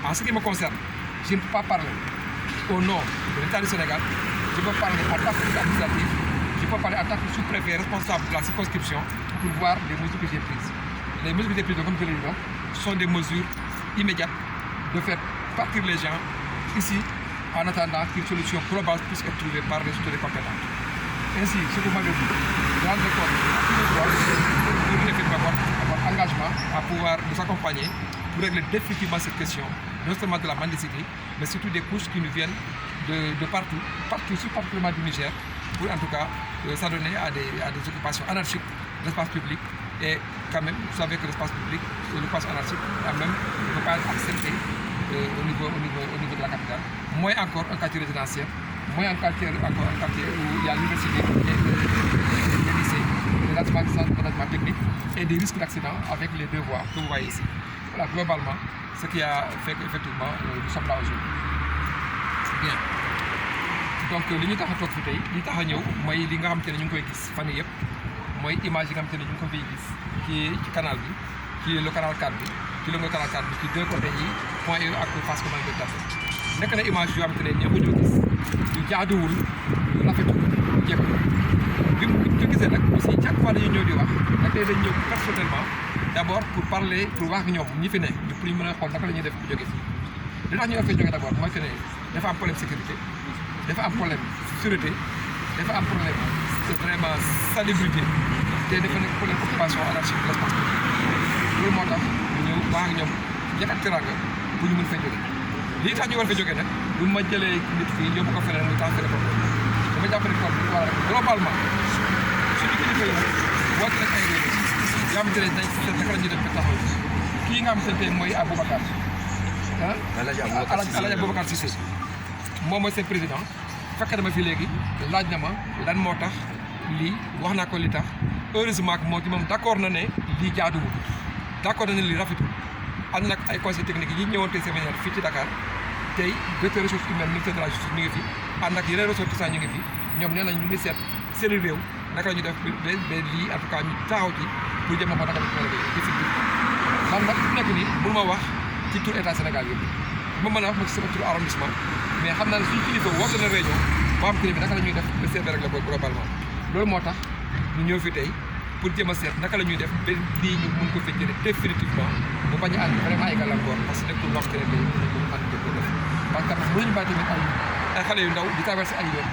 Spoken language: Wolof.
En ce qui me concerne, je ne peux pas parler au nom de l'État du Sénégal, je peux parler en tant que administratif, je peux parler en tant que sous-préfet responsable de la circonscription pour voir les mesures que j'ai prises. Les mesures que j'ai prises, comme je l'ai dit, sont des mesures immédiates de faire partir les gens ici en attendant qu'une solution globale puisse être trouvée par les autorités compétentes. Ainsi, ce que vous m'avez dit, rendre compte à tous les droits pour effectivement avoir engagement à pouvoir nous accompagner pour régler définitivement cette question, non seulement de la mendicité, mais surtout des couches qui nous viennent de partout, particulièrement du Niger, pour en tout cas s'adonner à des occupations anarchiques de l'espace public. Et quand même, vous savez que l'espace public, l'occupation anarchique, quand même, ne peut pas être accepté au niveau de la capitale. Moins encore un quartier résidentiel, moins encore un quartier où il y a l'université, les lycées, les bâtiments techniques et des risques d'accident avec les deux voies que vous voyez ici. Voilà, globalement, ce qui a fait qu'effectivement, nous sommes là aujourd'hui. C'est bien. Donc, li ñu tax a toog fi tey li tax a ñëw mooy li nga xamante ne ñu ngi koy gis fan yii yëpp mooy image yi nga xamante ne ñu ngi ko fiy gis ci canal bi ci le canal 4 bi ci le canal 4 bi ci deux côtés yi point E ak face commune de Tafé nekk na image yoo xamante ne ñëpp ñoo gis yu jaaduwul yu rafetul jékku bi mu gisee nag aussi chaque fois dañuy ñëw di wax nag tey dañ ñëw personnellement d'abord pour parler pour wax ak ñoom ñi fi ne pour ñu mën a xool naka la ñuy def bu jógee fii li tax ñu war fee jógee d'abord mooy que ne dafa am problème sécurité dafa am problème sûreté dafa am problème vraiment salubrité te dafa nekk problème occupation anarchique de l'espace public loolu moo tax ñu ñëw wax ak ñoom njëkk ak teraanga pour ñu mën fay jógee lii tax ñu war fay jógee nag bu ma jëlee nit fii yóbbu ko feneen muy transféré problème dama jàpp ne kon war a globalement suñu kilifa yi nag woote nag ay réew yoo xamante ne dañ seet naka la ñuy def ba taxaw kii nga xamante ne mooy Aboubacar Alaaji Aboubacar Cissé moom mooy seen président fekk dama fi léegi laaj na ma lan moo tax lii wax naa ko li tax heureusement que moom ci moom d'accord na ne lii jaaduwul d'accord na ne lii rafetul ànd nag ay conseils techniques yi ñëwoon tey séminaire fii ci Dakar tey directeur ressources humaines ministère de la justice ñu ngi fi ànd ak yeneen ressortissants ñu ngi fi ñoom nee nañ ñu ngi seet seen réew naka la ñu def ba lii en tout cas ñu taxaw ci pour jëm a ko naka la ñu ko réglé définitivement man nag fi nekk nii bul ma wax ci tur état Sénégal yëpp ma mën a wax ma ci sama tur arrondissement mais xam naa ne suñu kilifa woote na réunion boo xam te ne bi naka la ñuy def ba seet rek la ko globalement loolu moo tax ñu ñëw fi tey pour jéem a seet naka la ñuy def ba lii ñu mën ko fi jëlee définitivement bu bañ a ànd vraiment ay gàllankoor parce que nekkul loo xam te ne bi ñu ko ànd ko def parce que mënuñu bàyyi tamit ay xale yu ndaw di traversé ay yoon